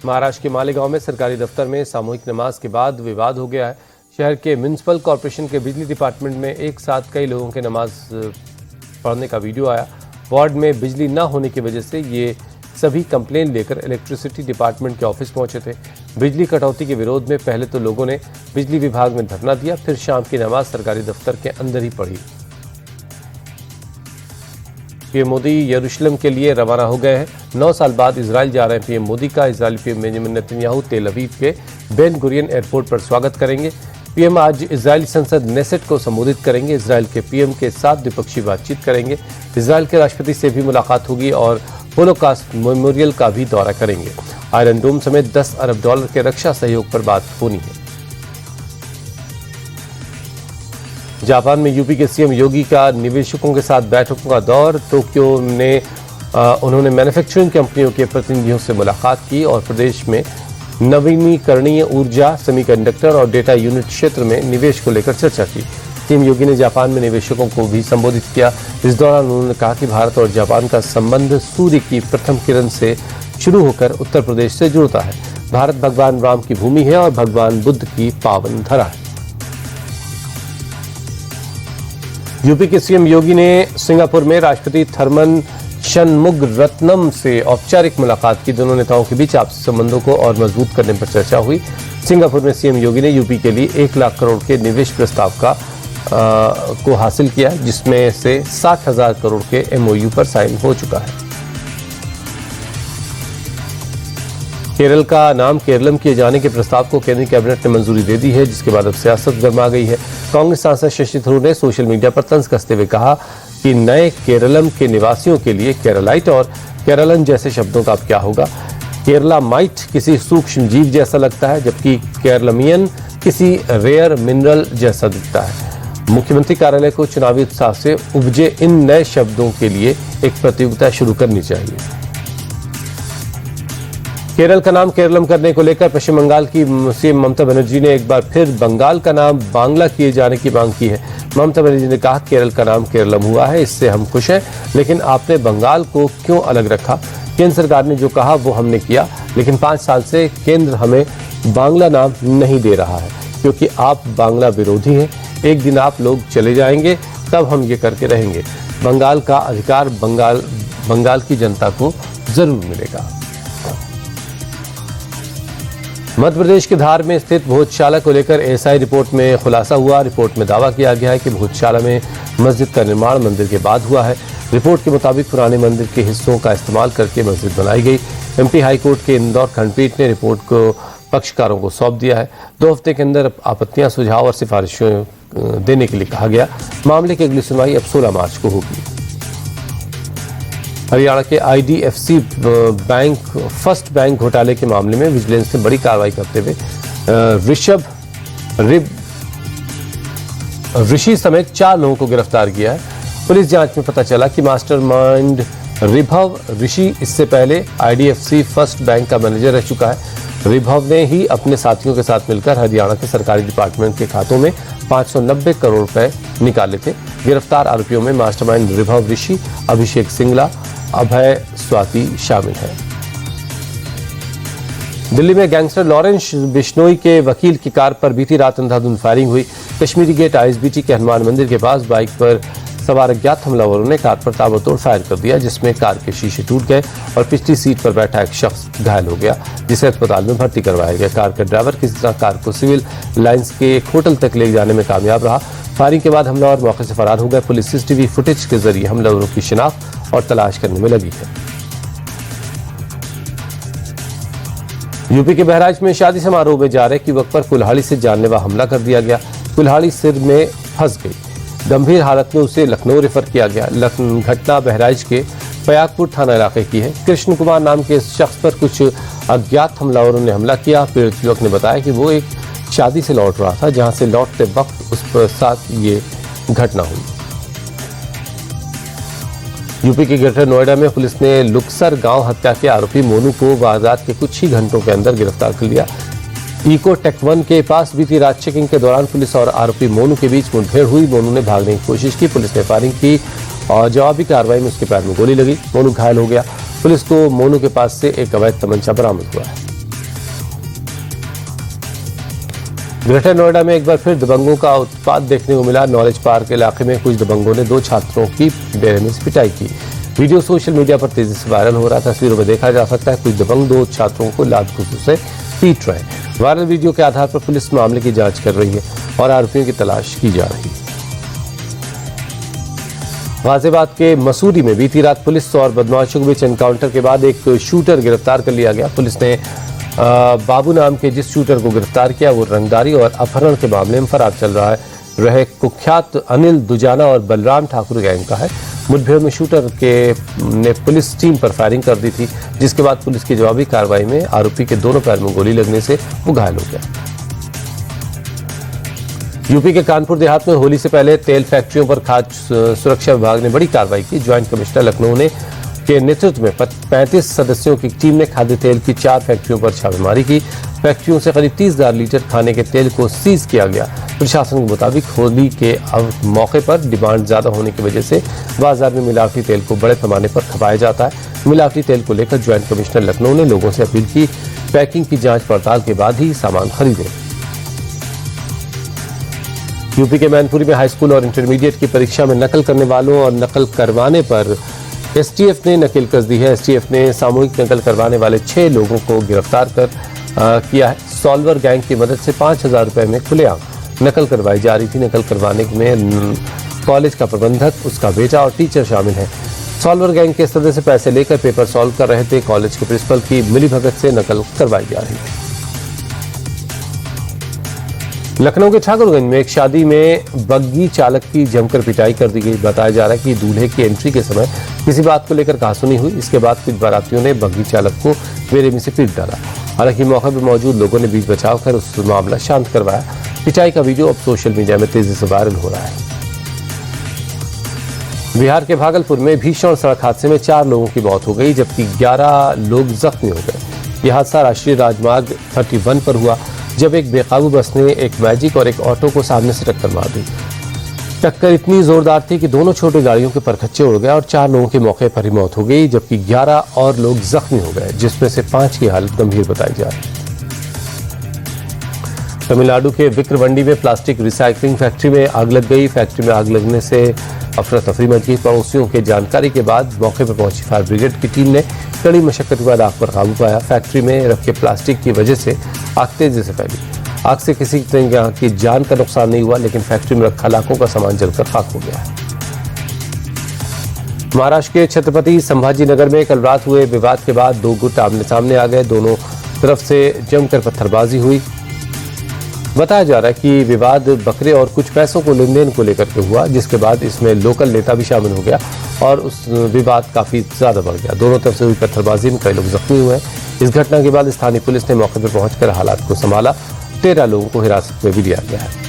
महाराष्ट्र के मालेगांव में सरकारी दफ्तर में सामूहिक नमाज के बाद विवाद हो गया है। शहर के म्युनिसिपल कॉरपोरेशन के बिजली डिपार्टमेंट में एक साथ कई लोगों के नमाज पढ़ने का वीडियो आया। वार्ड में बिजली न होने की वजह से ये सभी कंप्लेन लेकर इलेक्ट्रिसिटी डिपार्टमेंट के ऑफिस पहुंचे थे। बिजली कटौती के विरोध में पहले तो लोगों ने बिजली विभाग में धरना दिया, फिर शाम की नमाज सरकारी दफ्तर के अंदर ही पढ़ी। पीएम मोदी यरूशलेम के लिए रवाना हो गए हैं। 9 साल बाद इजराइल जा रहे हैं पीएम मोदी का इजरायली पीएम बेंजामिन नेतन्याहू तेल अवीव के बेन गुरियन एयरपोर्ट पर स्वागत करेंगे। पीएम आज इजरायली संसद नेसेट को संबोधित करेंगे। इजराइल के पीएम के साथ द्विपक्षीय बातचीत करेंगे। इजराइल के राष्ट्रपति से भी मुलाकात होगी और होलोकॉस्ट मेमोरियल का भी दौरा करेंगे। आयरन डोम समेत $10 अरब के रक्षा सहयोग पर बात होनी है। जापान में यूपी के सीएम योगी का निवेशकों के साथ बैठकों का दौर। टोक्यो में उन्होंने मैन्युफैक्चरिंग कंपनियों के प्रतिनिधियों से मुलाकात की और प्रदेश में नवीनीकरणीय ऊर्जा, सेमीकंडक्टर और डेटा यूनिट क्षेत्र में निवेश को लेकर चर्चा की। सीएम योगी ने जापान में निवेशकों को भी संबोधित किया। इस दौरान उन्होंने कहा कि भारत और जापान का संबंध सूर्य की प्रथम किरण से शुरू होकर उत्तर प्रदेश से जुड़ता है। भारत भगवान राम की भूमि है और भगवान बुद्ध की पावन धरा है। यूपी के सीएम योगी ने सिंगापुर में राष्ट्रपति थरमन शनमुगरत्नम से औपचारिक मुलाकात की। दोनों नेताओं के बीच आपसी संबंधों को और मजबूत करने पर चर्चा हुई। सिंगापुर में सीएम योगी ने यूपी के लिए 1 लाख करोड़ के निवेश प्रस्ताव को हासिल किया, जिसमें से 60,000 करोड़ के एमओयू पर साइन हो चुका है। केरल का नाम केरलम किए जाने के प्रस्ताव को केंद्रीय कैबिनेट ने मंजूरी दे दी है, जिसके बाद अब सियासत गर्मा गई है। कांग्रेस सांसद शशि थरूर ने सोशल मीडिया पर तंज कसते हुए कहा कि नए केरलम के निवासियों के लिए केरलाइट और केरलन जैसे शब्दों का अब क्या होगा। केरला माइट किसी सूक्ष्म जीव जैसा लगता है, जबकि केरलमियन किसी रेयर मिनरल जैसा दिखता है। मुख्यमंत्री कार्यालय को चुनावी उत्साह से उपजे इन नए शब्दों के लिए एक प्रतियोगिता शुरू करनी चाहिए। केरल का नाम केरलम करने को लेकर पश्चिम बंगाल की सीएम ममता बनर्जी ने एक बार फिर बंगाल का नाम बांग्ला किए जाने की मांग की है। ममता बनर्जी ने कहा, केरल का नाम केरलम हुआ है, इससे हम खुश हैं, लेकिन आपने बंगाल को क्यों अलग रखा? केंद्र सरकार ने जो कहा वो हमने किया, लेकिन 5 साल से केंद्र हमें बांग्ला नाम नहीं दे रहा है, क्योंकि आप बांग्ला विरोधी हैं। एक दिन आप लोग चले जाएंगे, तब हम ये करके रहेंगे। बंगाल का अधिकार बंगाल की जनता को जरूर मिलेगा। मध्य प्रदेश के धार में स्थित भोजशाला को लेकर एएसआई रिपोर्ट में खुलासा हुआ। रिपोर्ट में दावा किया गया है कि भोजशाला में मस्जिद का निर्माण मंदिर के बाद हुआ है। रिपोर्ट के मुताबिक पुराने मंदिर के हिस्सों का इस्तेमाल करके मस्जिद बनाई गई। एमपी हाईकोर्ट के इंदौर खंडपीठ ने रिपोर्ट को पक्षकारों को सौंप दिया है। 2 हफ्ते के अंदर आपत्तियां, सुझाव और सिफारिशें देने के लिए कहा गया। मामले की अगली सुनवाई अब 16 मार्च को होगी। हरियाणा के IDFC बैंक फर्स्ट बैंक घोटाले के मामले में विजिलेंस ने बड़ी कार्रवाई करते हुए ऋषि समेत 4 लोगों को गिरफ्तार किया है। पुलिस जांच में पता चला कि मास्टरमाइंड रिभव ऋषि इससे पहले IDFC फर्स्ट बैंक का मैनेजर रह चुका है। रिभव ने ही अपने साथियों के साथ मिलकर हरियाणा के सरकारी डिपार्टमेंट के खातों में 590 करोड़ रुपए निकाले थे। गिरफ्तार आरोपियों में मास्टरमाइंड रिभव ऋषि, अभिषेक सिंगला, अभय स्वाति शामिल है। दिल्ली में गैंगस्टर लॉरेंस बिश्नोई के वकील की कार पर बीती रात अंधाधुंध फायरिंग हुई। कश्मीरी गेट ISBT के हनुमान मंदिर के पास बाइक पर सवार अज्ञात हमलावरों ने कार पर ताबड़तोड़ फायर कर दिया, जिसमें कार के शीशे टूट गए और पिछली सीट पर बैठा एक शख्स घायल हो गया, जिसे अस्पताल में भर्ती करवाया गया। कार का ड्राइवर किसी तरह कार को सिविल लाइंस के एक होटल तक ले जाने में कामयाब रहा। फायरिंग के बाद हमलावर मौके से फरार हो गए। पुलिस CCTV फुटेज के जरिए हमलावरों की शिनाख्त और तलाश करने में लगी है। यूपी के बहराइच में शादी समारोह में जा रहे एक युवक पर कुल्हाड़ी से जानलेवा हमला कर दिया गया। कुल्हाड़ी सिर में फंस गई। गंभीर हालत में उसे लखनऊ रेफर किया गया। घटना बहराइच के फयाकपुर थाना इलाके की है। कृष्ण कुमार नाम के इस शख्स पर कुछ अज्ञात हमलावरों ने हमला किया। पीड़ित युवक ने बताया कि वो एक शादी से लौट रहा था, जहां से लौटते वक्त उस पर साथ ये घटना हुई। यूपी के ग्रेटर नोएडा में पुलिस ने लुक्सर गांव हत्या के आरोपी मोनू को वारदात के कुछ ही घंटों के अंदर गिरफ्तार कर लिया। इको टेक 1 के पास बीती रात चेकिंग के दौरान पुलिस और आरोपी मोनू के बीच मुठभेड़ हुई। मोनू ने भागने की कोशिश की। पुलिस ने फायरिंग की और जवाबी कार्रवाई में उसके पैर में गोली लगी। मोनू घायल हो गया। पुलिस को मोनू के पास से एक अवैध तमंचा बरामद हुआ है। ग्रेटर नोएडा में एक बार फिर दबंगों का उत्पात देखने को मिला। नॉलेज पार्क इलाके में कुछ दबंगों ने 2 छात्रों की बेरहमी से पिटाई की। वीडियो सोशल मीडिया पर तेजी से वायरल हो रहा था। तस्वीरों में देखा जा सकता है कुछ दबंग 2 छात्रों को लात घुसों से पीट रहे हैं। वायरल वीडियो के आधार पर पुलिस मामले की जांच कर रही है और आरोपियों की तलाश की जा रही है। गाजियाबाद के मसूरी में बीती रात पुलिस और बदमाशों के बीच एनकाउंटर के बाद एक शूटर गिरफ्तार कर लिया गया। पुलिस ने बाबू नाम के जिस शूटर को गिरफ्तार किया वो रंगदारी और अपहरण के मामले में फरार चल रहा है। रहे कुख्यात अनिल दुजाना और बलराम ठाकुर गैंग का है। मुठभेड़ में शूटर ने पुलिस टीम पर फायरिंग कर दी थी, जिसके बाद पुलिस की जवाबी कार्रवाई में आरोपी के दोनों पैर में गोली लगने से वो घायल हो गया। यूपी के कानपुर देहात में होली से पहले तेल फैक्ट्रियों पर खाद्य सुरक्षा विभाग ने बड़ी कार्रवाई की। ज्वाइंट कमिश्नर लखनऊ के नेतृत्व में 35 सदस्यों की टीम ने खाद्य तेल की 4 फैक्ट्रियों पर छापेमारी की। फैक्ट्रियों से करीब 30,000 लीटर खाने के तेल को सीज किया गया। प्रशासन के मुताबिक होली के मौके पर डिमांड ज्यादा होने की वजह से बाजार में मिलावटी तेल को बड़े पैमाने पर खपाया जाता है। मिलावटी तेल को लेकर ज्वाइंट कमिश्नर लखनऊ ने लोगों से अपील की पैकिंग की जांच पड़ताल के बाद ही सामान खरीदें। यूपी के मैनपुरी में हाईस्कूल और इंटरमीडिएट की परीक्षा में नकल करने वालों और नकल करवाने पर एसटीएफ ने नकेल कस दी है। एसटीएफ ने सामूहिक नकल करवाने वाले 6 लोगों को गिरफ्तार कर किया है। सॉल्वर गैंग की मदद से 5,000 रुपए में खुलेआम नकल करवाई जा रही थी। नकल करवाने में कॉलेज का प्रबंधक, उसका बेटा और टीचर शामिल हैं। सॉल्वर गैंग के सदस्य पैसे लेकर पेपर सॉल्व कर रहे थे। कॉलेज के प्रिंसिपल की मिलीभगत से नकल करवाई जा रही थी। लखनऊ के ठाकुरगंज में एक शादी में बग्गी चालक की जमकर पिटाई कर दी गई। बताया जा रहा है कि दूल्हे की एंट्री के समय किसी बात को लेकर कहासुनी हुई। इसके बाद कुछ बारातियों ने बग्गी चालक को बेरहमी से पीट डाला। हालांकि मौके पर मौजूद लोगों ने बीच बचाव कर उस मामला शांत करवाया। पिटाई का वीडियो अब सोशल मीडिया में तेजी से वायरल हो रहा है। बिहार के भागलपुर में भीषण सड़क हादसे में 4 लोगों की मौत हो गई, जबकि 11 लोग जख्मी हो गए। यह हादसा राष्ट्रीय राजमार्ग 31 पर हुआ, जब एक बेकाबू बस ने एक मैजिक और एक ऑटो को सामने से टक्कर मार दी। टक्कर इतनी जोरदार थी कि दोनों छोटी गाड़ियों के परखच्चे उड़ गए और 4 लोगों की मौके पर ही मौत हो गई, जबकि 11 और लोग जख्मी हो गए, जिसमें से 5 की हालत गंभीर बताई जा रही है। तमिलनाडु के विक्रमंडी में प्लास्टिक रिसाइकलिंग फैक्ट्री में आग लग गई। फैक्ट्री में आग लगने से अफरा तफरी मच गई। पड़ोसियों के जानकारी के बाद मौके पर पहुंची फायर ब्रिगेड की टीम ने कड़ी मशक्कत के बाद आग पर काबू पाया। फैक्ट्री में रखे प्लास्टिक की वजह से आग तेजी से फैली। आग से किसी तरह की जान का नुकसान नहीं हुआ, लेकिन फैक्ट्री में रखा लाखों का सामान जलकर खाक हो गया है। महाराष्ट्र के छत्रपति संभाजी नगर में कल रात हुए विवाद के बाद 2 गुट आमने सामने आ गए। दोनों तरफ से जमकर पत्थरबाजी हुई। बताया जा रहा है कि विवाद बकरे और कुछ पैसों को लेन देन को लेकर के हुआ, जिसके बाद इसमें लोकल नेता भी शामिल हो गया और उस विवाद काफी ज्यादा बढ़ गया। दोनों तरफ से हुई पत्थरबाजी में कई लोग जख्मी हुए। इस घटना के बाद स्थानीय पुलिस ने मौके पर पहुंचकर हालात को संभाला। 13 लोगों को हिरासत में भी लिया गया है।